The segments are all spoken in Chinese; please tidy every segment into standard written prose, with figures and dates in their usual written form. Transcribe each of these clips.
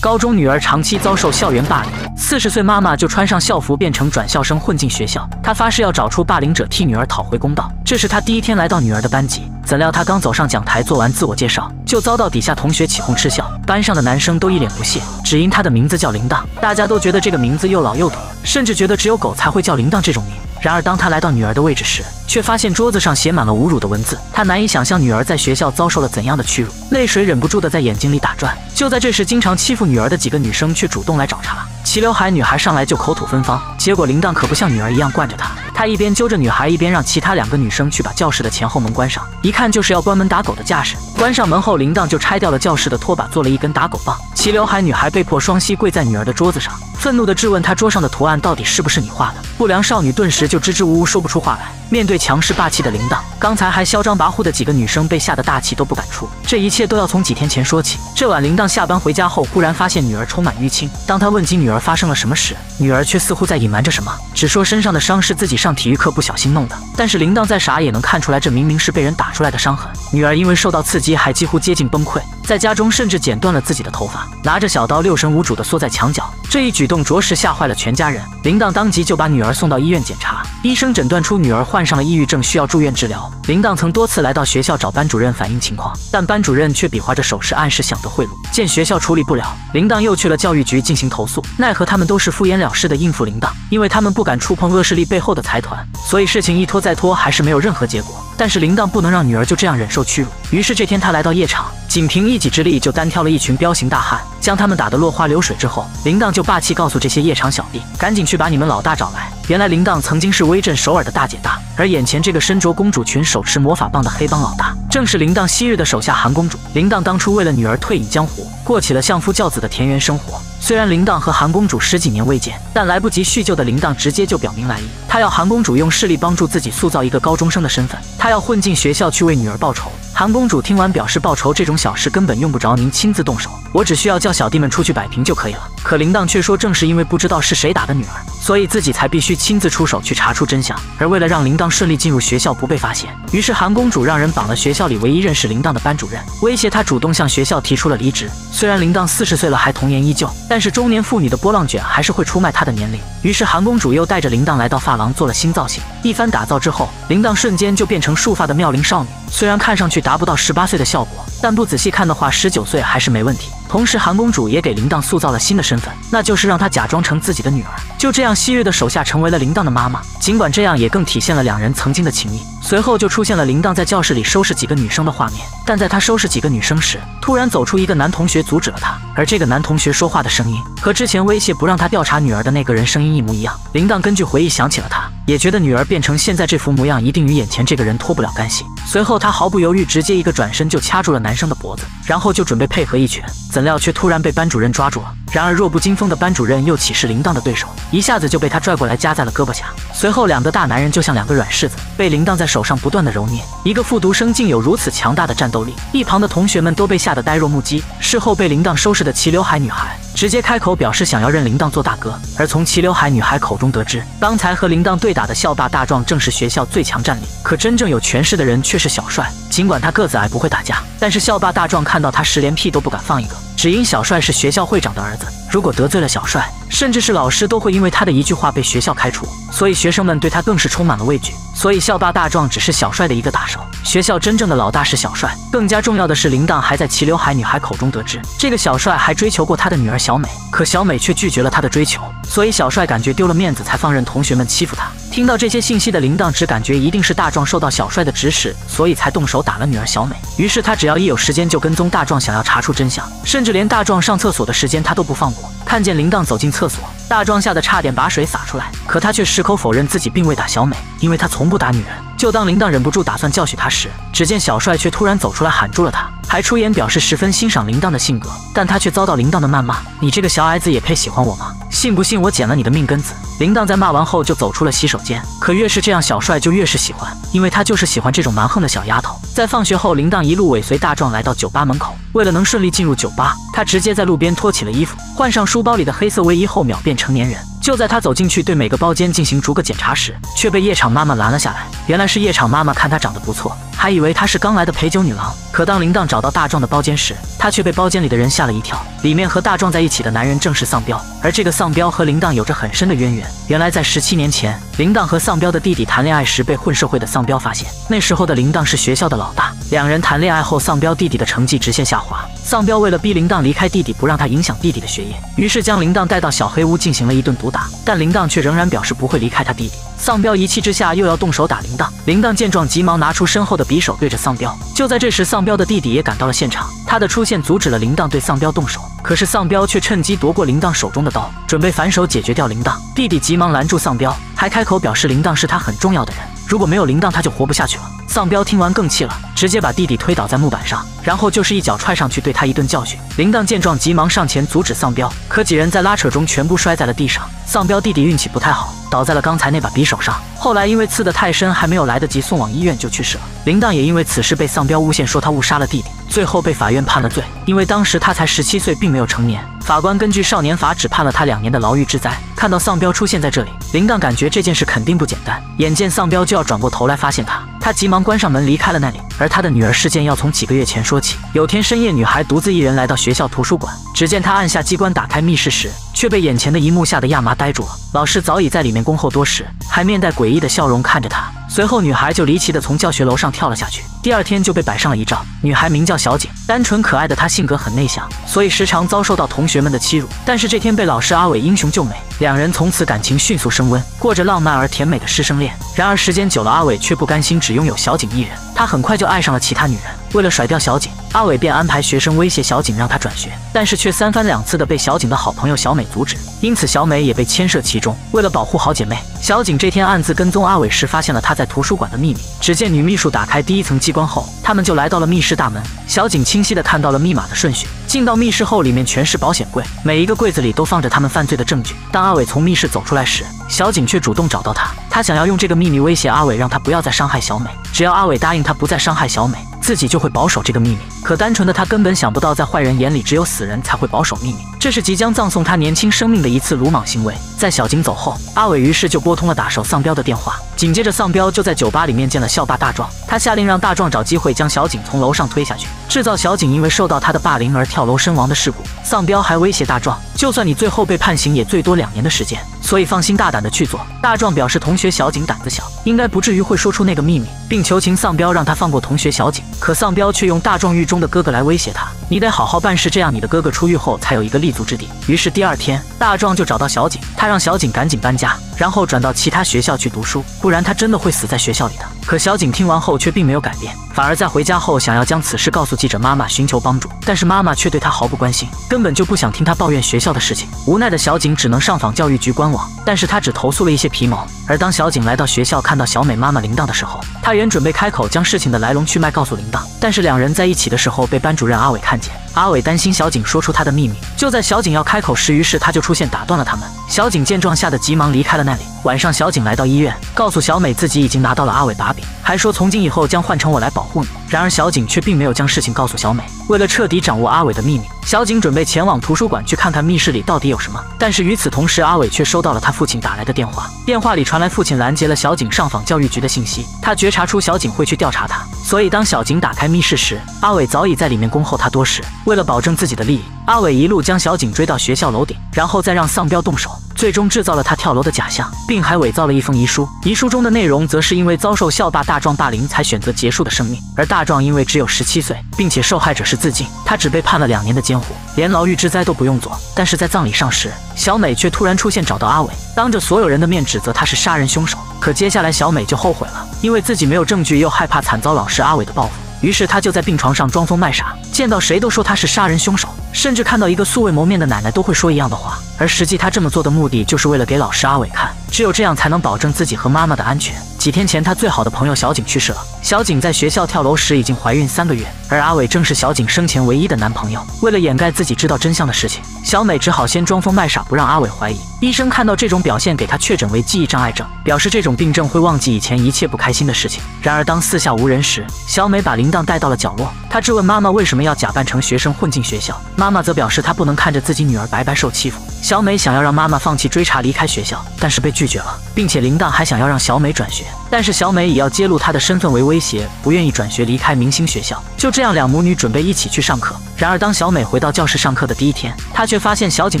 高中女儿长期遭受校园霸凌，40岁妈妈就穿上校服变成转校生混进学校。她发誓要找出霸凌者，替女儿讨回公道。这是她第一天来到女儿的班级，怎料她刚走上讲台做完自我介绍，就遭到底下同学起哄嗤笑。班上的男生都一脸不屑，只因她的名字叫铃铛，大家都觉得这个名字又老又土，甚至觉得只有狗才会叫铃铛这种名。然而当他来到女儿的位置时，却发现桌子上写满了侮辱的文字。他难以想象女儿在学校遭受了怎样的屈辱，泪水忍不住的在眼睛里打转。就在这时，经常欺负女儿的几个女生却主动来找茬。齐刘海女孩上来就口吐芬芳，结果铃铛可不像女儿一样惯着她，她一边揪着女孩，一边让其他2个女生去把教室的前后门关上，一看就是要关门打狗的架势。关上门后，铃铛就拆掉了教室的拖把，做了一根打狗棒。齐刘海女孩被迫双膝跪在女儿的桌子上，愤怒地质问她桌上的图案到底是不是你画的。不良少女顿时就支支吾吾说不出话来。面对强势霸气的铃铛，刚才还嚣张跋扈的几个女生被吓得大气都不敢出。这一切都要从几天前说起。这晚铃铛下班回家后，忽然发现女儿充满淤青。当她问及女儿发生了什么时，女儿却似乎在隐瞒着什么，只说身上的伤是自己上体育课不小心弄的。但是铃铛再傻也能看出来，这明明是被人打出来的伤痕。女儿因为受到刺激，还几乎接近崩溃，在家中甚至剪断了自己的头发，拿着小刀六神无主地缩在墙角。这一举动着实吓坏了全家人。铃铛当即就把女儿送到医院检查，医生诊断出女儿患上了抑郁症，需要住院治疗。铃铛曾多次来到学校找班主任反映情况，但班主任却比划着手势暗示想得贿赂。见学校处理不了，铃铛又去了教育局进行投诉，奈何他们都是敷衍了事的应付铃铛，因为他们不敢触碰恶势力背后的财团，所以事情一拖再拖，还是没有任何结果。但是铃铛不能让女儿就这样忍受屈辱，于是这天他来到夜场，仅凭一己之力就单挑了一群彪形大汉，将他们打得落花流水之后，铃铛就霸气告诉这些夜场小弟，赶紧去把你们老大找来。原来铃铛曾经是威震首尔的大姐大，而眼前这个身着公主裙、手持魔法棒的黑帮老大，正是铃铛昔日的手下韩公主。铃铛当初为了女儿退隐江湖，过起了相夫教子的田园生活。虽然铃铛和韩公主10几年未见，但来不及叙旧的铃铛直接就表明来意，他要韩公主用势力帮助自己塑造一个高中生的身份，他要混进学校去为女儿报仇。韩公主听完表示，报仇这种小事根本用不着您亲自动手，我只需要叫小弟们出去摆平就可以了。可铃铛却说，正是因为不知道是谁打的女儿，所以自己才必须亲自出手去查出真相。而为了让铃铛顺利进入学校不被发现，于是韩公主让人绑了学校里唯一认识铃铛的班主任，威胁他主动向学校提出了离职。虽然铃铛40岁了还童颜依旧，但是中年妇女的波浪卷还是会出卖她的年龄。于是韩公主又带着铃铛来到发廊做了新造型，一番打造之后，铃铛瞬间就变成束发的妙龄少女。虽然看上去达不到18岁的效果，但不仔细看的话，19岁还是没问题。同时韩公主也给铃铛塑造了新的身份，那就是让她假装成自己的女儿。就这样，昔日的手下成为了铃铛的妈妈。尽管这样，也更体现了2人曾经的情谊。随后就出现了铃铛在教室里收拾几个女生的画面，但在她收拾几个女生时，突然走出一个男同学阻止了她，而这个男同学说话的声音和之前威胁不让她调查女儿的那个人声音一模一样。铃铛根据回忆想起了他，也觉得女儿变成现在这副模样一定与眼前这个人脱不了干系。随后他毫不犹豫，直接一个转身就掐住了男生的脖子，然后就准备配合一拳，怎料却突然被班主任抓住了。然而弱不禁风的班主任又岂是铃铛的对手，一下子就被他拽过来夹在了胳膊下。随后2个大男人就像2个软柿子，被铃铛在手上不断的揉捏。一个复读生竟有如此强大的战斗力，一旁的同学们都被吓得呆若木鸡。事后被铃铛收拾的齐刘海女孩直接开口表示想要认铃铛做大哥，而从齐刘海女孩口中得知，刚才和铃铛对打的校霸大壮正是学校最强战力，可真正有权势的人却是小帅。尽管他个子矮不会打架，但是校霸大壮看到他时连屁都不敢放一个，只因小帅是学校会长的儿子，如果得罪了小帅，甚至是老师都会因为他的一句话被学校开除，所以学生们对他更是充满了畏惧。所以校霸大壮只是小帅的一个打手，学校真正的老大是小帅。更加重要的是，铃铛还在齐刘海女孩口中得知，这个小帅还追求过他的女儿小美，可小美却拒绝了他的追求，所以小帅感觉丢了面子，才放任同学们欺负他。听到这些信息的铃铛只感觉一定是大壮受到小帅的指使，所以才动手打了女儿小美。于是他只要一有时间就跟踪大壮，想要查出真相，甚至连大壮上厕所的时间他都不放过。看见铃铛走进厕所，大壮吓得差点把水洒出来，可他却矢口否认自己并未打小美，因为他从不打女人。就当铃铛忍不住打算教训他时，只见小帅却突然走出来喊住了他，还出言表示十分欣赏铃铛的性格，但他却遭到铃铛的谩骂：“你这个小矮子也配喜欢我吗？信不信我剪了你的命根子？”铃铛在骂完后就走出了洗手间，可越是这样，小帅就越是喜欢，因为他就是喜欢这种蛮横的小丫头。在放学后，铃铛一路尾随大壮来到酒吧门口，为了能顺利进入酒吧，他直接在路边脱起了衣服，换上书包里的黑色卫衣后秒变成年人。就在他走进去对每个包间进行逐个检查时，却被夜场妈妈拦了下来。原来是夜场妈妈看他长得不错，还以为他是刚来的陪酒女郎。可当铃铛找到大壮的包间时，他却被包间里的人吓了一跳。里面和大壮在一起的男人正是丧彪，而这个丧彪和铃铛有着很深的渊源。原来在17年前，铃铛和丧彪的弟弟谈恋爱时被混社会的丧彪发现。那时候的铃铛是学校的老大，两人谈恋爱后，丧彪弟弟的成绩直线下滑。丧彪为了逼铃铛离开弟弟，不让他影响弟弟的学业，于是将铃铛带到小黑屋进行了一顿毒打。但铃铛却仍然表示不会离开他弟弟。丧彪一气之下又要动手打铃铛，铃铛见状急忙拿出身后的匕首对着丧彪。就在这时，丧彪的弟弟也赶到了现场，他的出现阻止了铃铛对丧彪动手。可是丧彪却趁机夺过铃铛手中的刀，准备反手解决掉铃铛。弟弟急忙拦住丧彪，还开口表示铃铛是他很重要的人，如果没有铃铛他就活不下去了。丧彪听完更气了，直接把弟弟推倒在木板上，然后就是一脚踹上去对他一顿教训。铃铛见状急忙上前阻止丧彪，可几人在拉扯中全部摔在了地上。丧彪弟弟运气不太好，倒在了刚才那把匕首上，后来因为刺得太深，还没有来得及送往医院就去世了。铃铛也因为此事被丧彪诬陷说他误杀了弟弟，最后被法院判了罪。因为当时他才17岁，并没有成年，法官根据少年法只判了他2年的牢狱之灾。看到丧彪出现在这里，铃铛感觉这件事肯定不简单，眼见丧彪就要转过头来发现他急忙关上门离开了那里。而他的女儿事件要从几个月前说起。有天深夜，女孩独自一人来到学校图书馆，只见她按下机关打开密室时，却被眼前的一幕吓得亚麻呆住了。老师早已在里面恭候多时，还面带诡异的笑容看着她。随后女孩就离奇的从教学楼上跳了下去。第2天就被摆上了一照。女孩名叫小景，单纯可爱的她性格很内向，所以时常遭受到同学们的欺辱。但是这天被老师阿伟英雄救美，两人从此感情迅速升温，过着浪漫而甜美的师生恋。然而时间久了，阿伟却不甘心只拥有小景一人，他很快就爱上了其他女人。为了甩掉小景，阿伟便安排学生威胁小景让她转学，但是却3番2次的被小景的好朋友小美阻止，因此小美也被牵涉其中。为了保护好姐妹，小景这天暗自跟踪阿伟时，发现了他在图书馆的秘密。只见女秘书打开第1层机关后，他们就来到了密室大门。小景清晰地看到了密码的顺序，进到密室后，里面全是保险柜，每一个柜子里都放着他们犯罪的证据。当阿伟从密室走出来时，小景却主动找到他想要用这个秘密威胁阿伟，让他不要再伤害小美。只要阿伟答应他不再伤害小美，自己就会保守这个秘密。可单纯的他根本想不到，在坏人眼里只有死人才会保守秘密，这是即将葬送他年轻生命的一次鲁莽行为。在小景走后，阿伟于是就拨通了打手丧彪的电话，紧接着丧彪就在酒吧里面见了校霸大壮，他下令让大壮找机会将小景从楼上推下去，制造小景因为受到他的霸凌而跳楼身亡的事故。丧彪还威胁大壮，就算你最后被判刑，也最多2年的时间，所以放心大胆的去做。大壮表示同学小景胆子小，应该不至于会说出那个秘密，并求情丧彪让他放过同学小景。可丧彪却用大壮狱中的哥哥来威胁他，你得好好办事，这样你的哥哥出狱后才有一个立足之地。于是第2天，大壮就找到小景，他让小景赶紧搬家，然后转到其他学校去读书，不然他真的会死在学校里的。可小景听完后却并没有改变，反而在回家后想要将此事告诉记者妈妈寻求帮助，但是妈妈却对他毫不关心，根本就不想听他抱怨学校的事情。无奈的小景只能上访教育局官网，但是他只投诉了一些皮毛。而当小景来到学校看到小美妈妈铃铛的时候，他原准备开口将事情的来龙去脉告诉铃铛，但是2人在一起的时候被班主任阿伟看见，阿伟担心小景说出他的秘密。就在小景要开口时，于是他就出现打断了他们。小景见状吓得急忙离开了那里。晚上小景来到医院，告诉小美自己已经拿到了阿伟把柄，还说从今以后将换成我来保护你。然而小景却并没有将事情告诉小美。为了彻底掌握阿伟的秘密，小景准备前往图书馆去看看密室里到底有什么。但是与此同时，阿伟却收到了他父亲打来的电话，电话里传来父亲拦截了小景上访教育局的信息。他觉察出小景会去调查他，所以当小景打开密室时，阿伟早已在里面恭候他多时。为了保证自己的利益，阿伟一路将小景追到学校楼顶，然后再让丧彪动手，最终制造了他跳楼的假象，并还伪造了一封遗书。遗书中的内容则是因为遭受校霸大壮霸凌才选择结束的生命，而大壮因为只有17岁，并且受害者是自尽，他只被判了2年的监护，连牢狱之灾都不用做。但是在葬礼上时，小美却突然出现，找到阿伟，当着所有人的面指责他是杀人凶手。可接下来小美就后悔了，因为自己没有证据，又害怕惨遭老师阿伟的报复，于是他就在病床上装疯卖傻，见到谁都说他是杀人凶手，甚至看到一个素未谋面的奶奶都会说一样的话。而实际他这么做的目的就是为了给老师阿伟看，只有这样才能保证自己和妈妈的安全。几天前他最好的朋友小景去世了，小景在学校跳楼时已经怀孕3个月，而阿伟正是小景生前唯一的男朋友。为了掩盖自己知道真相的事情，小美只好先装疯卖傻，不让阿伟怀疑。医生看到这种表现，给她确诊为记忆障碍症，表示这种病症会忘记以前一切不开心的事情。然而当四下无人时，小美把铃铛带到了角落，她质问妈妈为什么要假扮成学生混进学校，妈妈则表示她不能看着自己女儿白白受欺负。小美想要让妈妈放弃追查离开学校，但是被拒绝了，并且铃铛还想要让小美转学，但是小美以要揭露她的身份为威胁，不愿意转学离开明星学校。就这样，两母女准备一起去上课。然而当小美回到教室上课的第一天，她却发现小景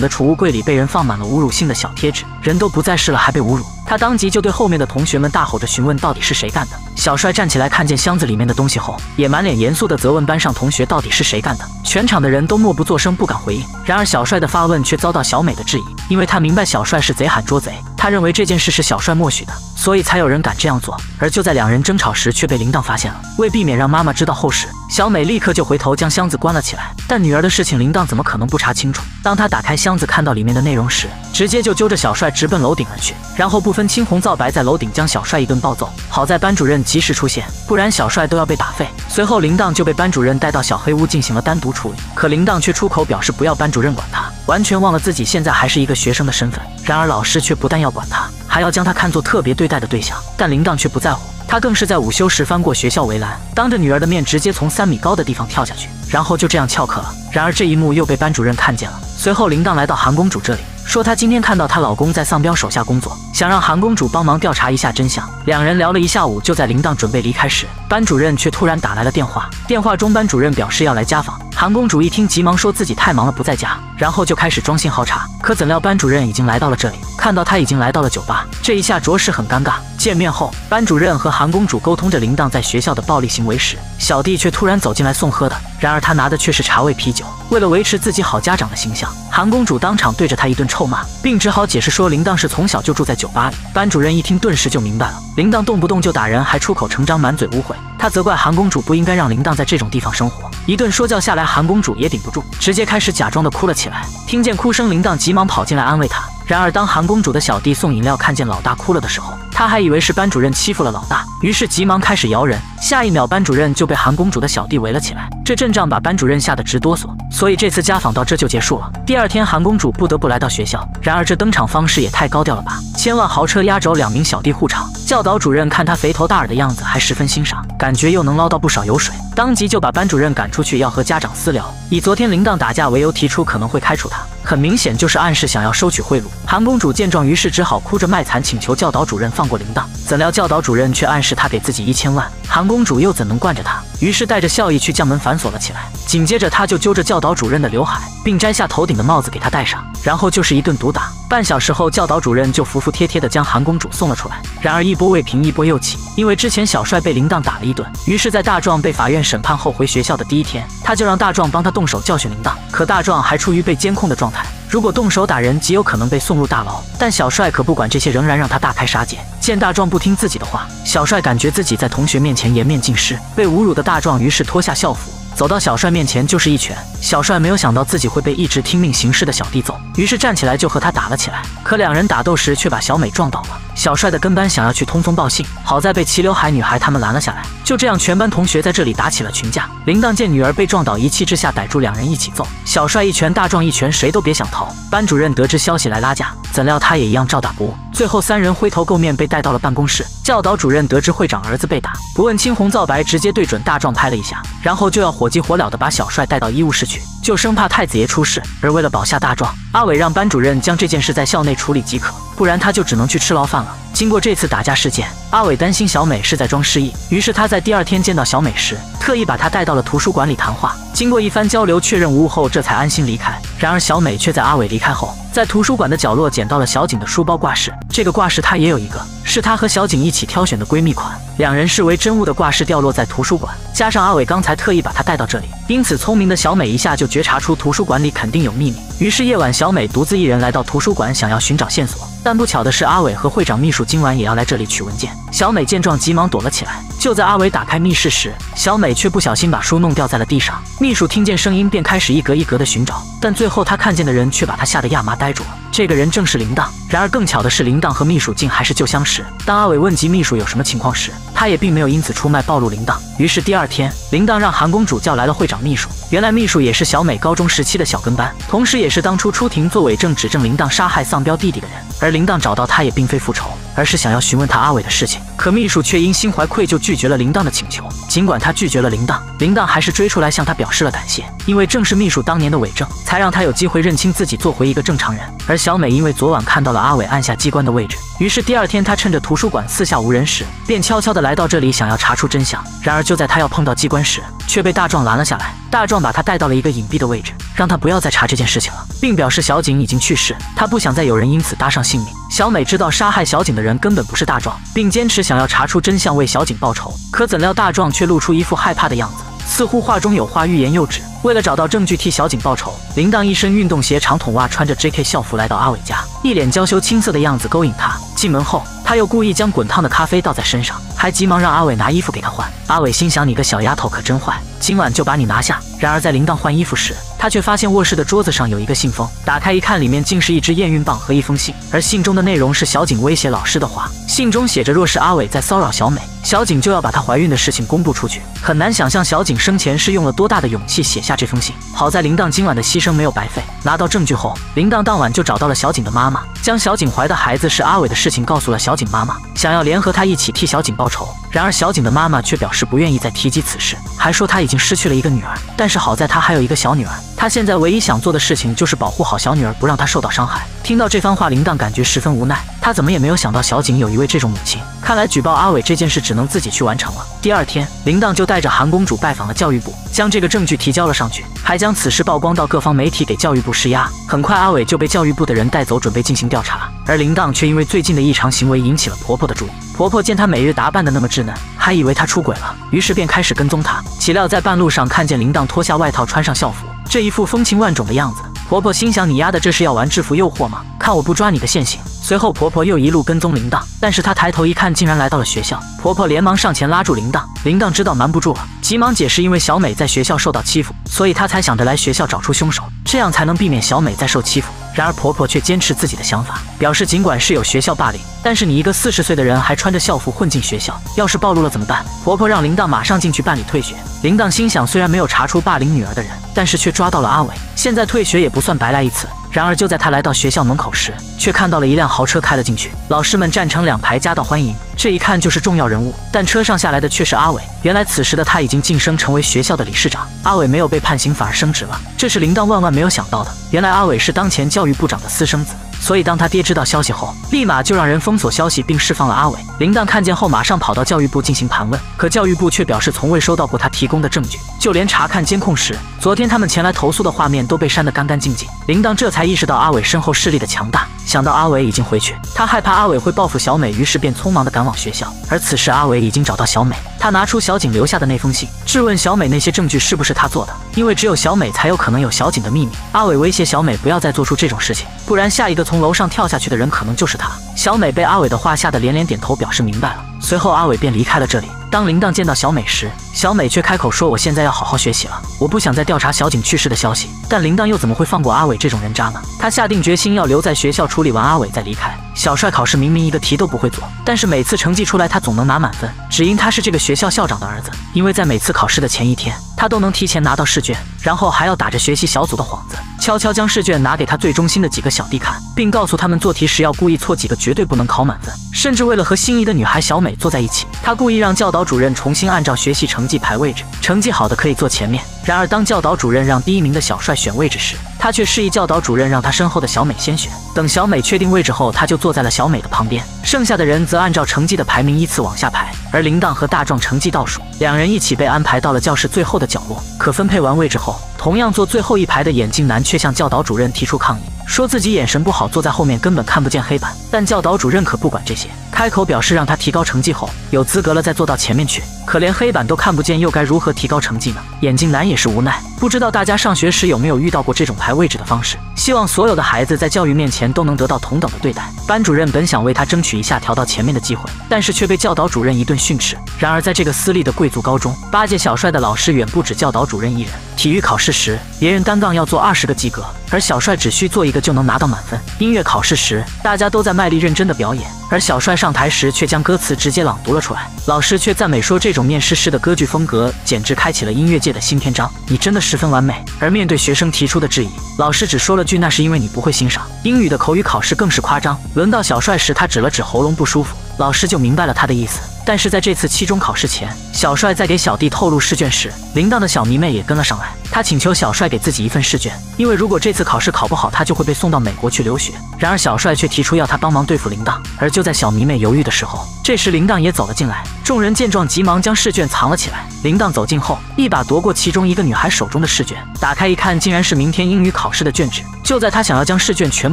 的储物柜里被人放满了侮辱性的小贴纸，人都不在世了还被侮辱。她当即就对后面的同学们大吼着询问到底是谁干的。小帅站起来看见箱子里面的东西后，也满脸严肃地责问班上同学到底是谁干的。全场的人都默不作声，不敢回应。然而小帅的发问却遭到小美的质疑，因为他明白小帅是贼喊捉贼，他认为这件事是小帅默许的，所以才有人敢这样做。而就在两人争吵时，却被铃铛发现了。为避免让妈妈知道后事，小美立刻就回头将箱子关了起来。但女儿的事情，铃铛怎么可能不查清楚？当她打开箱子看到里面的内容时，直接就揪着小帅直奔楼顶而去，然后不分青红皂白在楼顶将小帅一顿暴揍。好在班主任及时出现，不然小帅都要被打废。随后铃铛就被班主任带到小黑屋进行了单独处理，可铃铛却出口表示不要班主任管他，完全忘了自己现在还是一个学生的身份。然而老师却不但要管他，还要将他看作特别对待的对象，但铃铛却不在乎。他更是在午休时翻过学校围栏，当着女儿的面直接从3米高的地方跳下去，然后就这样翘课了。然而这一幕又被班主任看见了。随后铃铛来到韩公主这里，说她今天看到她老公在丧彪手下工作，想让韩公主帮忙调查一下真相。两人聊了一下午，就在铃铛准备离开时，班主任却突然打来了电话。电话中班主任表示要来家访，韩公主一听急忙说自己太忙了不在家，然后就开始装信号差。可怎料班主任已经来到了这里，看到他已经来到了酒吧，这一下着实很尴尬。见面后，班主任和韩公主沟通着铃铛在学校的暴力行为时，小弟却突然走进来送喝的，然而他拿的却是茶味啤酒。为了维持自己好家长的形象，韩公主当场对着他一顿臭骂，并只好解释说铃铛是从小就住在酒吧里。班主任一听顿时就明白了，铃铛动不动就打人，还出口成章满嘴污秽。他责怪韩公主不应该让铃铛在这种地方生活。一顿说教下来，韩公主也顶不住，直接开始假装的哭了起来。听见哭声，铃铛急忙跑进来安慰她。然而当韩公主的小弟送饮料看见老大哭了的时候，他还以为是班主任欺负了老大，于是急忙开始摇人。下一秒班主任就被韩公主的小弟围了起来，这阵仗把班主任吓得直哆嗦。所以这次家访到这就结束了。第二天韩公主不得不来到学校，然而这登场方式也太高调了吧，千万豪车压轴2名小弟护场。教导主任看他肥头大耳的样子还十分欣赏，感觉又能捞到不少油水，当即就把班主任赶出去要和家长私聊，以昨天铃铛打架为由提出可能会开除他，很明显就是暗示想要收取贿赂。韩公主见状，于是只好哭着卖惨请求教导主任放过铃铛，怎料教导主任却暗示他给自己1000万，韩公主又怎能惯着他，于是带着笑意去将门反锁了起来。紧接着他就揪着教导主任的刘海，并摘下头顶的帽子给他戴上，然后就是一顿毒打。半小时后，教导主任就服服帖帖地将韩公主送了出来。然而一波未平一波又起，因为之前小帅被铃铛打了一顿，于是在大壮被法院审判后回学校的第一天，他就让大壮帮他动手教训铃铛。可大壮还处于被监控的状态，如果动手打人极有可能被送入大牢，但小帅可不管这些，仍然让他大开杀戒。见大壮不听自己的话，小帅感觉自己在同学面前颜面尽失，被侮辱的大壮于是脱下校服走到小帅面前就是一拳。小帅没有想到自己会被一直听命行事的小弟揍，于是站起来就和他打了起来。可两人打斗时却把小美撞倒了。小帅的跟班想要去通风报信，好在被齐刘海女孩他们拦了下来。就这样，全班同学在这里打起了群架。铃铛见女儿被撞倒，一气之下逮住两人一起揍。小帅一拳，大壮一拳，谁都别想逃。班主任得知消息来拉架，怎料他也一样照打不误。最后3人灰头垢面被带到了办公室。教导主任得知会长儿子被打，不问青红皂白，直接对准大壮拍了一下，然后就要火急火燎地把小帅带到医务室去，就生怕太子爷出事。而为了保下大壮，阿伟让班主任将这件事在校内处理即可，不然他就只能去吃牢饭了。经过这次打架事件，阿伟担心小美是在装失忆，于是他在第2天见到小美时，特意把她带到了图书馆里谈话。经过一番交流，确认无误后，这才安心离开。然而小美却在阿伟离开后，在图书馆的角落捡到了小景的书包挂饰，这个挂饰她也有一个，是她和小景一起挑选的闺蜜款。两人视为真物的挂饰掉落在图书馆，加上阿伟刚才特意把她带到这里，因此聪明的小美一下就觉察出图书馆里肯定有秘密。于是夜晚，小美独自一人来到图书馆，想要寻找线索。但不巧的是，阿伟和会长秘书今晚也要来这里取文件。小美见状急忙躲了起来。就在阿伟打开密室时，小美却不小心把书弄掉在了地上。秘书听见声音便开始一格一格的寻找，但最后他看见的人却把他吓得亚麻呆住了。这个人正是铃铛。然而更巧的是，铃铛和秘书竟还是旧相识。当阿伟问及秘书有什么情况时，他也并没有因此出卖暴露铃铛。于是第二天，铃铛让韩公主叫来了会长秘书。原来秘书也是小美高中时期的小跟班，同时也是当初出庭作伪证指证铃铛杀害丧彪弟弟的人。而铃铛找到他也并非复仇，而是想要询问他阿伟的事情。可秘书却因心怀愧疚拒绝了铃铛的请求。尽管他拒绝了铃铛，铃铛还是追出来向他表示了感谢，因为正是秘书当年的伪证，才让他有机会认清自己，做回一个正常人。而小美因为昨晚看到了阿伟按下机关的位置，于是第二天她趁着图书馆四下无人时，便悄悄地来到这里，想要查出真相。然而就在她要碰到机关时，却被大壮拦了下来。大壮把她带到了一个隐蔽的位置，让她不要再查这件事情了，并表示小景已经去世，他不想再有人因此搭上性命。小美知道杀害小景的人根本不是大壮，并坚持想要查出真相，为小景报仇。可怎料大壮却露出一副害怕的样子，似乎话中有话欲言又止。为了找到证据替小景报仇，铃铛一身运动鞋、长筒袜，穿着 JK 校服来到阿伟家，一脸娇羞青涩的样子勾引他。进门后，他又故意将滚烫的咖啡倒在身上，还急忙让阿伟拿衣服给他换。阿伟心想，你个小丫头可真坏，今晚就把你拿下。然而在铃铛换衣服时，他却发现卧室的桌子上有一个信封，打开一看，里面竟是一支验孕棒和一封信，而信中的内容是小景威胁老师的话。信中写着，若是阿伟再骚扰小美，小景就要把她怀孕的事情公布出去。很难想象小景生前是用了多大的勇气写下这封信。好在铃铛今晚的牺牲没有白费，拿到证据后，铃铛当晚就找到了小景的妈妈，将小景怀的孩子是阿伟的事情告诉了小景妈妈，想要联合她一起替小景报仇。然而小景的妈妈却表示不愿意再提及此事，还说她已经失去了一个女儿，但是好在她还有一个小女儿，她现在唯一想做的事情就是保护好小女儿，不让她受到伤害。听到这番话，铃铛感觉十分无奈，她怎么也没有想到小景有一位这种母亲，看来举报阿伟这件事只能自己去完成了。第二天，铃铛就带着韩公主拜访了教育部，将这个证据提交了上去，还将此事曝光到各方媒体，给教育部施压。很快，阿伟就被教育部的人带走，准备进行调查。而铃铛却因为最近的异常行为引起了婆婆的注意。婆婆见她每日打扮得那么稚嫩，还以为她出轨了，于是便开始跟踪她。岂料在半路上看见铃铛脱下外套，穿上校服，这一副风情万种的样子。婆婆心想，你丫的这是要玩制服诱惑吗？看我不抓你个现行！随后婆婆又一路跟踪铃铛，但是她抬头一看，竟然来到了学校。婆婆连忙上前拉住铃铛，铃铛知道瞒不住了，急忙解释，因为小美在学校受到欺负，所以她才想着来学校找出凶手，这样才能避免小美再受欺负。然而婆婆却坚持自己的想法，表示尽管是有学校霸凌，但是你一个40岁的人还穿着校服混进学校，要是暴露了怎么办？婆婆让铃铛马上进去办理退学。铃铛心想，虽然没有查出霸凌女儿的人，但是却抓到了阿伟，现在退学也不算白来一次。然而就在他来到学校门口时，却看到了一辆豪车开了进去，老师们站成两排夹道欢迎，这一看就是重要人物，但车上下来的却是阿伟。原来此时的他已经晋升成为学校的理事长，阿伟没有被判刑反而升职了，这是铃铛万万没有想到的。原来阿伟是当前教育部长的私生子，所以当他爹知道消息后，立马就让人封锁消息并释放了阿伟。铃铛看见后马上跑到教育部进行盘问，可教育部却表示从未收到过他提供的证据，就连查看监控时，昨天他们前来投诉的画面都被删得干干净净。铃铛这才意识到阿伟身后势力的强大，想到阿伟已经回去，他害怕阿伟会报复小美，于是便匆忙地赶往学校。而此时阿伟已经找到小美，他拿出小景留下的那封信，质问小美那些证据是不是他做的，因为只有小美才有可能有小景的秘密。阿伟威胁小美不要再做出这种事情，不然下一个从楼上跳下去的人可能就是他。小美被阿伟的话吓得连连点头，表示明白了。随后阿伟便离开了这里。当铃铛见到小美时，小美却开口说，我现在要好好学习了，我不想再调查小景去世的消息。但铃铛又怎么会放过阿伟这种人渣呢？他下定决心要留在学校处理完阿伟再离开。小帅考试明明一个题都不会做，但是每次成绩出来他总能拿满分，只因他是这个学校校长的儿子。因为在每次考试的前一天，他都能提前拿到试卷，然后还要打着学习小组的幌子，悄悄将试卷拿给他最忠心的几个小弟看，并告诉他们做题时要故意错几个，绝对不能考满分。甚至为了和心仪的女孩小美坐在一起，他故意让教导主任重新按照学习成绩排位置，成绩好的可以坐前面。然而当教导主任让第一名的小帅选位置时，他却示意教导主任让他身后的小美先选。等小美确定位置后，他就坐在了小美的旁边，剩下的人则按照成绩的排名依次往下排。而铃铛和大壮成绩倒数，两人一起被安排到了教室最后的角落。可分配完位置后，同样坐最后一排的眼镜男却向教导主任提出抗议，说自己眼神不好，坐在后面根本看不见黑板。但教导主任可不管这些，开口表示让他提高成绩后，有资格了再坐到前面去。可连黑板都看不见，又该如何提高成绩呢？眼镜男也是无奈，不知道大家上学时有没有遇到过这种排位置的方式。希望所有的孩子在教育面前都能得到同等的对待。班主任本想为他争取一下调到前面的机会，但是却被教导主任一顿训斥。然而在这个私立的贵族高中，巴结小帅的老师远不止教导主任一人。体育考试时，别人单杠要做20个及格，而小帅只需做1个就能拿到满分。音乐考试时，大家都在卖力认真的表演，而小帅上台时却将歌词直接朗读了出来。老师却赞美说，这种面试式的歌剧风格简直开启了音乐界的新篇章，你真的十分完美。而面对学生提出的质疑，老师只说了句，那是因为你不会欣赏。英语的口语考试更是夸张，轮到小帅时，他指了指喉咙不舒服，老师就明白了他的意思。但是在这次期中考试前，小帅在给小弟透露试卷时，铃铛的小迷妹也跟了上来。他请求小帅给自己一份试卷，因为如果这次考试考不好，他就会被送到美国去留学。然而小帅却提出要他帮忙对付铃铛。而就在小迷妹犹豫的时候，这时铃铛也走了进来。众人见状，急忙将试卷藏了起来。铃铛走近后，一把夺过其中一个女孩手中的试卷，打开一看，竟然是明天英语考试的卷纸。就在他想要将试卷全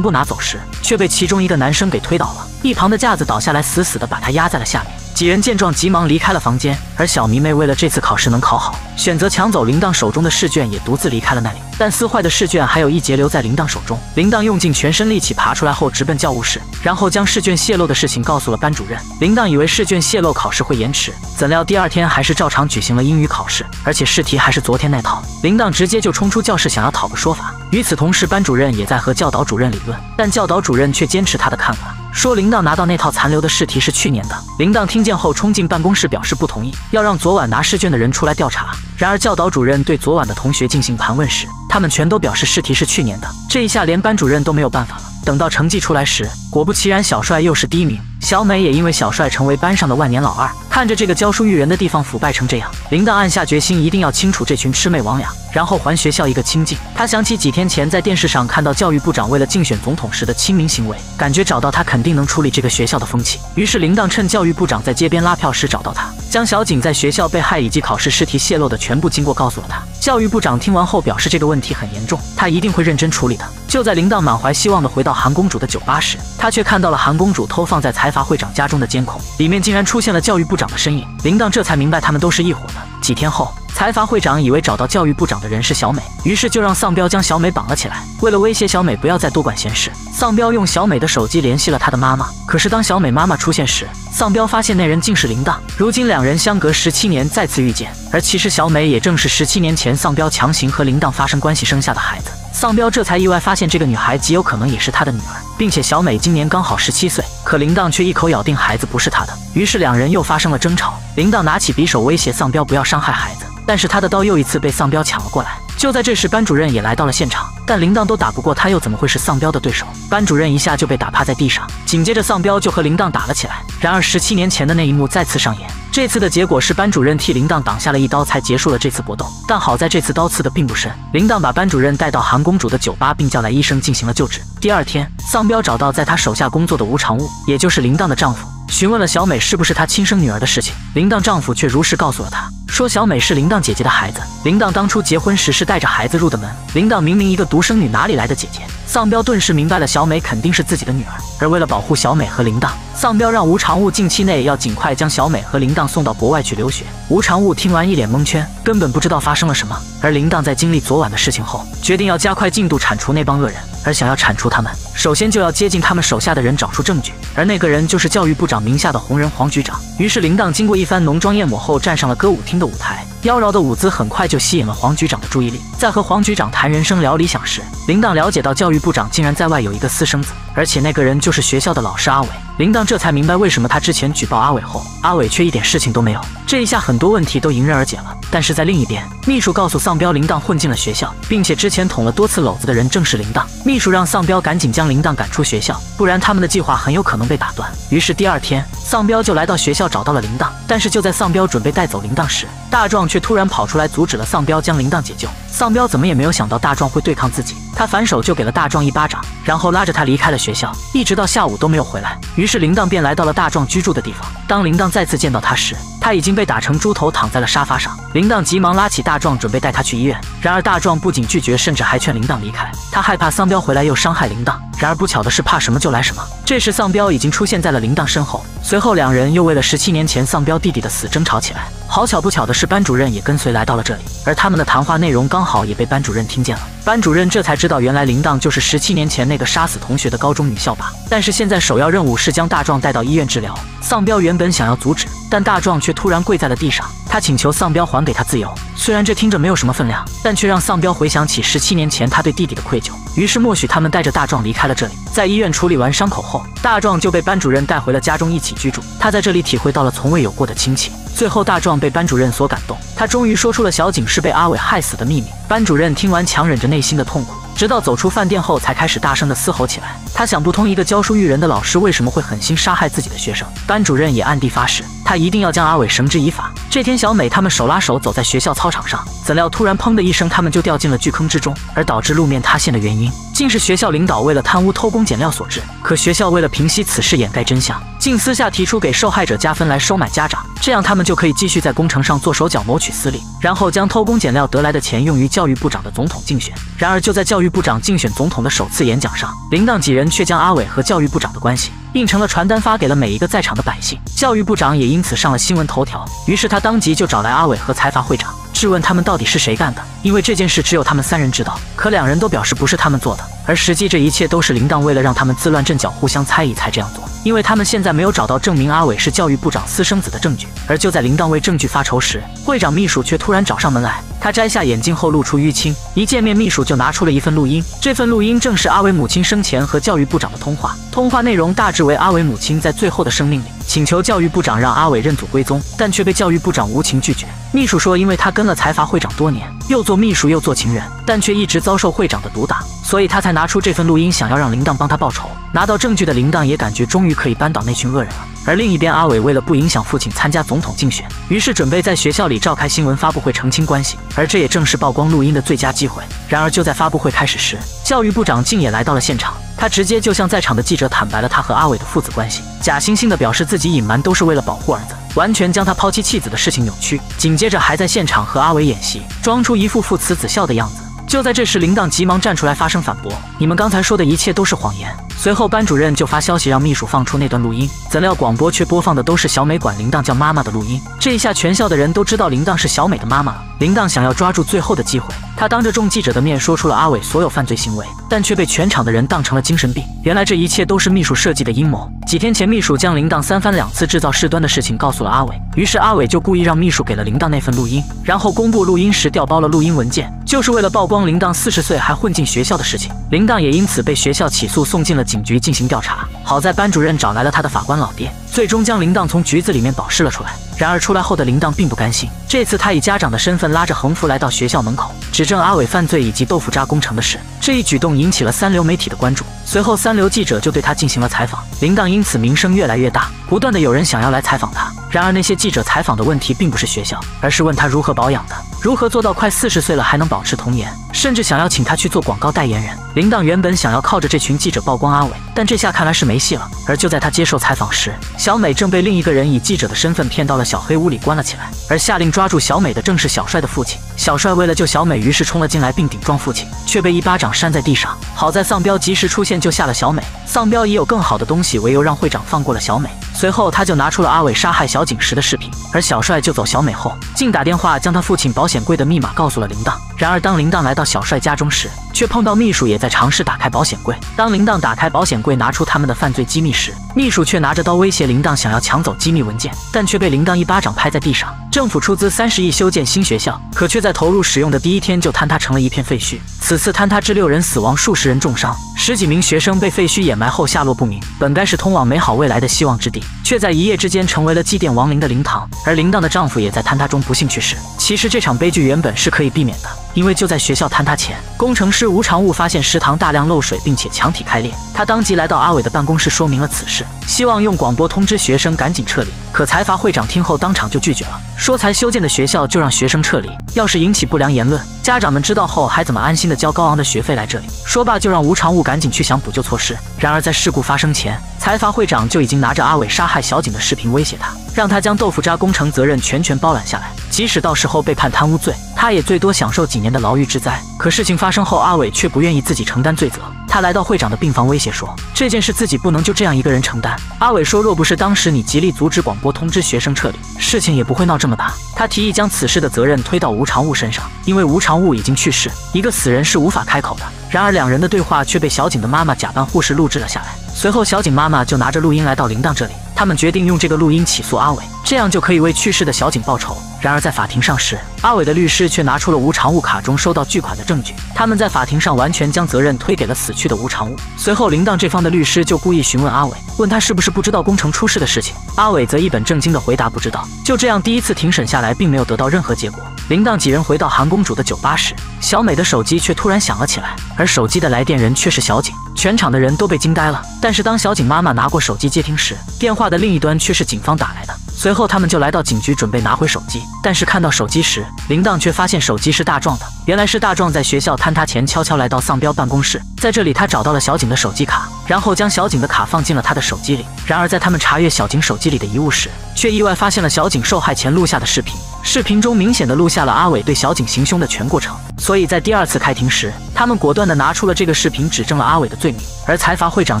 部拿走时，却被其中一个男生给推倒了，一旁的架子倒下来，死死地把他压在了下面。几人见状，急忙离开了房间。而小迷妹为了这次考试能考好，选择抢走铃铛手中的试卷，也独自离开了那里。但撕坏的试卷还有一截留在铃铛手中。铃铛用尽全身力气爬出来后，直奔教务室，然后将试卷泄露的事情告诉了班主任。铃铛以为试卷泄露考试会延迟，怎料第2天还是照常举行了英语考试，而且试题还是昨天那套。铃铛直接就冲出教室，想要讨个说法。与此同时，班主任也在和教导主任理论，但教导主任却坚持他的看法，说铃铛拿到那套残留的试题是去年的。铃铛听见后冲进办公室表示不同意，要让昨晚拿试卷的人出来调查。然而教导主任对昨晚的同学进行盘问时，他们全都表示试题是去年的。这一下连班主任都没有办法了。等到成绩出来时，果不其然，小帅又是第1名。小美也因为小帅成为班上的万年老2。看着这个教书育人的地方腐败成这样，铃铛暗下决心，一定要清除这群魑魅魍魉，然后还学校一个清净。他想起几天前在电视上看到教育部长为了竞选总统时的亲民行为，感觉找到他肯定能处理这个学校的风气。于是铃铛趁教育部长在街边拉票时找到他，将小景在学校被害以及考试试题泄露的全部经过告诉了他。教育部长听完后表示，这个问题很严重，他一定会认真处理的。就在铃铛满怀希望地回到韩公主的酒吧时，他却看到了韩公主偷放在财阀会长家中的监控，里面竟然出现了教育部长的身影。铃铛这才明白他们都是一伙的。几天后，财阀会长以为找到教育部长的人是小美，于是就让丧彪将小美绑了起来。为了威胁小美不要再多管闲事，丧彪用小美的手机联系了她的妈妈。可是当小美妈妈出现时，丧彪发现那人竟是铃铛。如今2人相隔17年再次遇见，而其实小美也正是17年前丧彪强行和铃铛发生关系生下的孩子。丧彪这才意外发现这个女孩极有可能也是他的女儿，并且小美今年刚好17岁，可铃铛却一口咬定孩子不是他的。于是2人又发生了争吵，铃铛拿起匕首威胁丧彪不要伤害孩子，但是他的刀又一次被丧彪抢了过来。就在这时，班主任也来到了现场，但铃铛都打不过他，又怎么会是丧彪的对手？班主任一下就被打趴在地上，紧接着丧彪就和铃铛打了起来。然而17年前的那一幕再次上演，这次的结果是班主任替铃铛挡下了一刀，才结束了这次搏斗。但好在这次刀刺的并不深，铃铛把班主任带到韩公主的酒吧，并叫来医生进行了救治。第2天，丧彪找到在他手下工作的吴长物，也就是铃铛的丈夫，询问了小美是不是她亲生女儿的事情。铃铛丈夫却如实告诉了他，说小美是铃铛姐姐的孩子，铃铛当初结婚时是带着孩子入的门，铃铛明明一个独生女，哪里来的姐姐？丧彪顿时明白了，小美肯定是自己的女儿。而为了保护小美和铃铛，丧彪让吴长物近期内要尽快将小美和铃铛送到国外去留学。吴长物听完一脸蒙圈，根本不知道发生了什么。而铃铛在经历昨晚的事情后，决定要加快进度铲除那帮恶人。而想要铲除他们，首先就要接近他们手下的人，找出证据。而那个人就是教育部长名下的红人黄局长。于是铃铛经过一番浓妆艳抹后，站上了歌舞厅的舞台。妖娆的舞姿很快就吸引了黄局长的注意力。在和黄局长谈人生聊理想时，铃铛了解到教育部长竟然在外有一个私生子，而且那个人就是学校的老师阿伟。铃铛这才明白为什么他之前举报阿伟后，阿伟却一点事情都没有。这一下很多问题都迎刃而解了。但是在另一边，秘书告诉丧彪，铃铛混进了学校，并且之前捅了多次篓子的人正是铃铛。秘书让丧彪赶紧将铃铛赶出学校，不然他们的计划很有可能被打断。于是第2天，丧彪就来到学校找到了铃铛。但是就在丧彪准备带走铃铛时，大壮却突然跑出来阻止了丧彪将铃铛解救。丧彪怎么也没有想到大壮会对抗自己，他反手就给了大壮一巴掌，然后拉着他离开了学校，一直到下午都没有回来。于是铃铛便来到了大壮居住的地方。当铃铛再次见到他时，他已经被打成猪头躺在了沙发上。铃铛急忙拉起大壮准备带他去医院，然而大壮不仅拒绝，甚至还劝铃铛离开，他害怕丧彪回来又伤害铃铛。然而不巧的是，怕什么就来什么，这时丧彪已经出现在了铃铛身后，随后两人又为了17年前丧彪弟弟的死争吵起来。好巧不巧的是，班主任也跟随来到了这里，而他们的谈话内容刚好也被班主任听见了。班主任这才知道，原来铃铛就是17年前那个杀死同学的高中女校霸。但是现在首要任务是将大壮带到医院治疗。丧彪原本想要阻止，但大壮却突然跪在了地上，他请求丧彪还给他自由。虽然这听着没有什么分量，但却让丧彪回想起17年前他对弟弟的愧疚。于是默许他们带着大壮离开了这里。在医院处理完伤口后，大壮就被班主任带回了家中一起居住。他在这里体会到了从未有过的亲情。最后大壮被班主任所感动，他终于说出了小景是被阿伟害死的秘密。班主任听完强忍着内心的痛苦，直到走出饭店后才开始大声地嘶吼起来。他想不通一个教书育人的老师为什么会狠心杀害自己的学生。班主任也暗地发誓，他一定要将阿伟绳之以法。这天小美他们手拉手走在学校操场上，怎料突然砰的一声，他们就掉进了巨坑之中，而导致路面塌陷的原因竟是学校领导为了贪污偷工减料所致。可学校为了平息此事掩盖真相，竟私下提出给受害者加分来收买家长，这样他们就可以继续在工程上做手脚谋取私利，然后将偷工减料得来的钱用于教育部长的总统竞选。然而就在教育部长竞选总统的首次演讲上，铃铛几人却将阿伟和教育部长的关系印成了传单发给了每一个在场的百姓，教育部长也因此上了新闻头条。于是他当即就找来阿伟和财阀会长，质问他们到底是谁干的，因为这件事只有他们3人知道。可2人都表示不是他们做的，而实际这一切都是铃铛为了让他们自乱阵脚，互相猜疑才这样做。因为他们现在没有找到证明阿伟是教育部长私生子的证据。而就在铃铛为证据发愁时，会长秘书却突然找上门来。他摘下眼镜后露出淤青，一见面秘书就拿出了一份录音。这份录音正是阿伟母亲生前和教育部长的通话，通话内容大致为阿伟母亲在最后的生命里请求教育部长让阿伟认祖归宗，但却被教育部长无情拒绝。秘书说，因为他跟了财阀会长多年，又做秘书又做情人，但却一直遭受会长的毒打，所以他才拿出这份录音，想要让铃铛帮他报仇。拿到证据的铃铛也感觉终于可以扳倒那群恶人了。而另一边，阿伟为了不影响父亲参加总统竞选，于是准备在学校里召开新闻发布会澄清关系，而这也正是曝光录音的最佳机会。然而就在发布会开始时，教育部长竟也来到了现场，他直接就向在场的记者坦白了他和阿伟的父子关系，假惺惺地表示自己隐瞒都是为了保护儿子，完全将他抛妻弃子的事情扭曲。紧接着还在现场和阿伟演戏，装出一副父慈子孝的样子。就在这时，铃铛急忙站出来发声反驳：“你们刚才说的一切都是谎言。”随后班主任就发消息让秘书放出那段录音，怎料广播却播放的都是小美管铃铛叫妈妈的录音。这一下全校的人都知道铃铛是小美的妈妈了。铃铛想要抓住最后的机会，他当着众记者的面说出了阿伟所有犯罪行为，但却被全场的人当成了精神病。原来这一切都是秘书设计的阴谋。几天前，秘书将铃铛3番2次制造事端的事情告诉了阿伟，于是阿伟就故意让秘书给了铃铛那份录音，然后公布录音时调包了录音文件，就是为了曝光铃铛40岁还混进学校的事情。铃铛也因此被学校起诉，送进了警局进行调查。好在班主任找来了他的法官老爹，最终将铃铛从局子里面保释了出来。然而出来后的铃铛并不甘心，这次他以家长的身份拉着横幅来到学校门口，指证阿伟犯罪以及豆腐渣工程的事。这一举动引起了三流媒体的关注，随后三流记者就对他进行了采访，铃铛因此名声越来越大，不断的有人想要来采访他。然而那些记者采访的问题并不是学校，而是问他如何保养的，如何做到快40岁了还能保持童颜，甚至想要请他去做广告代言人。铃铛原本想要靠着这群记者曝光阿伟，但这下看来是没戏了。而就在他接受采访时，小美正被另一个人以记者的身份骗到了小黑屋里关了起来，而下令抓住小美的正是小帅的父亲。小帅为了救小美，于是冲了进来并顶撞父亲，却被一巴掌扇在地上。好在丧彪及时出现救下了小美，丧彪也有更好的东西，唯有让会长放过了小美。随后他就拿出了阿伟杀害小景时的视频，而小帅救走小美后，竟打电话将他父亲保险柜的密码告诉了铃铛。然而当铃铛来到小帅家中时，却碰到秘书也在尝试打开保险柜。当铃铛打开保险柜拿出他们的犯罪机密时，秘书却拿着刀威胁铃铛想要抢走机密文件，但却被铃铛一巴掌拍在地上。政府出资30亿修建新学校，可却在投入使用的第一天就坍塌成了一片废墟。此次坍塌致6人死亡，数十人重伤，10几名学生被废墟掩埋后下落不明。本该是通往美好未来的希望之地，却在一夜之间成为了祭奠亡灵的灵堂。而铃铛的丈夫也在坍塌中不幸去世。其实这场悲剧原本是可以避免的，因为就在学校坍塌前，工程师吴长务发现食堂大量漏水，并且墙体开裂。他当即来到阿伟的办公室说明了此事，希望用广播通知学生赶紧撤离。可财阀会长听后当场就拒绝了，说才修建的学校就让学生撤离，要是引起不良言论，家长们知道后还怎么安心的交高昂的学费来这里？说罢就让吴长务赶紧去想补救措施。然而在事故发生前，财阀会长就已经拿着阿伟杀害小景的视频威胁他，让他将豆腐渣工程责任全权包揽下来，即使到时候被判贪污罪，他也最多享受几年的牢狱之灾。可事情发生后，阿伟却不愿意自己承担罪责，他来到会长的病房威胁说，这件事自己不能就这样一个人承担。阿伟说，若不是当时你极力阻止广播通知学生撤离，事情也不会闹这么大。他提议将此事的责任推到吴长物身上，因为吴长物已经去世，一个死人是无法开口的。然而两人的对话却被小景的妈妈假扮护士录制了下来。随后小景妈妈就拿着录音来到铃铛这里，他们决定用这个录音起诉阿伟，这样就可以为去世的小景报仇。然而在法庭上时，阿伟的律师却拿出了吴长物卡中收到巨款的证据，他们在法庭上完全将责任推给了死去的吴长物。随后铃铛这方的律师就故意询问阿伟，问他是不是不知道工程出事的事情。阿伟则一本正经地回答不知道。就这样第一次庭审下来，并没有得到任何结果。铃铛几人回到韩公主的酒吧时，小美的手机却突然响了起来，而手机的来电人却是小景。全场的人都被惊呆了，但是当小景妈妈拿过手机接听时，电话的另一端却是警方打来的。随后他们就来到警局准备拿回手机，但是看到手机时，铃铛却发现手机是大壮的。原来是大壮在学校坍塌前悄悄来到丧彪办公室，在这里他找到了小景的手机卡，然后将小景的卡放进了他的手机里。然而在他们查阅小景手机里的遗物时，却意外发现了小景受害前录下的视频，视频中明显的录下了阿伟对小景行凶的全过程。所以在第二次开庭时，他们果断地拿出了这个视频，指证了阿伟的罪名。而财阀会长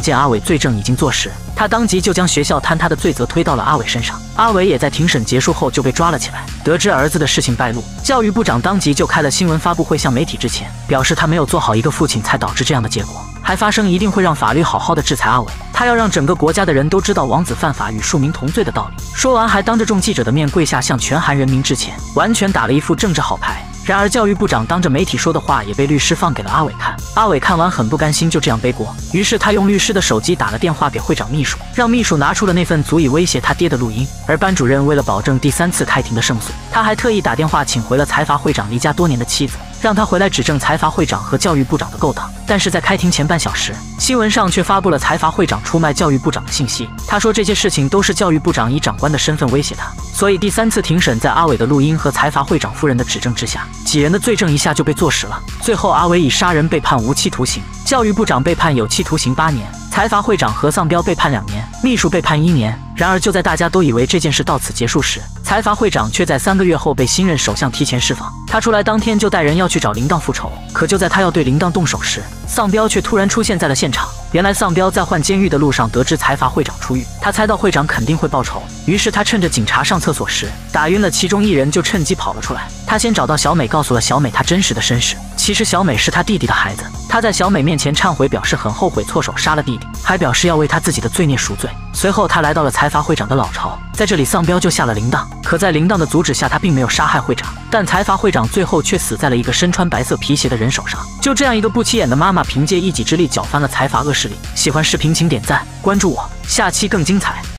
见阿伟罪证已经坐实，他当即就将学校坍塌的罪责推到了阿伟身上。阿伟也在庭审结束后就被抓了起来。得知儿子的事情败露，教育部长当即就开了新闻发布会向媒体致歉，表示他没有做好一个父亲才导致这样的结果，还发声一定会让法律好好的制裁阿伟，他要让整个国家的人都知道王子犯法与庶民同罪的道理。说完还当着众记者的面跪下向全韩人民致歉，完全打了一副政治好牌。然而教育部长当着媒体说的话也被律师放给了阿伟看，阿伟看完很不甘心，就这样背锅。于是他用律师的手机打了电话给会长秘书，让秘书拿出了那份足以威胁他爹的录音。而班主任为了保证第3次开庭的胜诉，他还特意打电话请回了财阀会长离家多年的妻子，让他回来指证财阀会长和教育部长的勾当。但是在开庭前半小时，新闻上却发布了财阀会长出卖教育部长的信息。他说这些事情都是教育部长以长官的身份威胁他，所以第3次庭审在阿伟的录音和财阀会长夫人的指证之下，几人的罪证一下就被坐实了。最后阿伟以杀人被判无期徒刑，教育部长被判有期徒刑8年，财阀会长何丧彪被判2年，秘书被判1年。然而就在大家都以为这件事到此结束时，财阀会长却在3个月后被新任首相提前释放。他出来当天就带人要去找铃铛复仇，可就在他要对铃铛动手时，丧彪却突然出现在了现场。原来丧彪在换监狱的路上得知财阀会长出狱，他猜到会长肯定会报仇，于是他趁着警察上厕所时打晕了其中1人，就趁机跑了出来。他先找到小美，告诉了小美他真实的身世，其实小美是他弟弟的孩子。他在小美面前忏悔，表示很后悔错手杀了弟弟，还表示要为他自己的罪孽赎罪。随后他来到了财阀会长的老巢，在这里丧彪就下了铃铛，可在铃铛的阻止下，他并没有杀害会长，但财阀会长最后却死在了一个身穿白色皮鞋的人手上。就这样一个不起眼的妈妈，凭借一己之力搅翻了财阀恶势力。喜欢视频请点赞关注我，下期更精彩。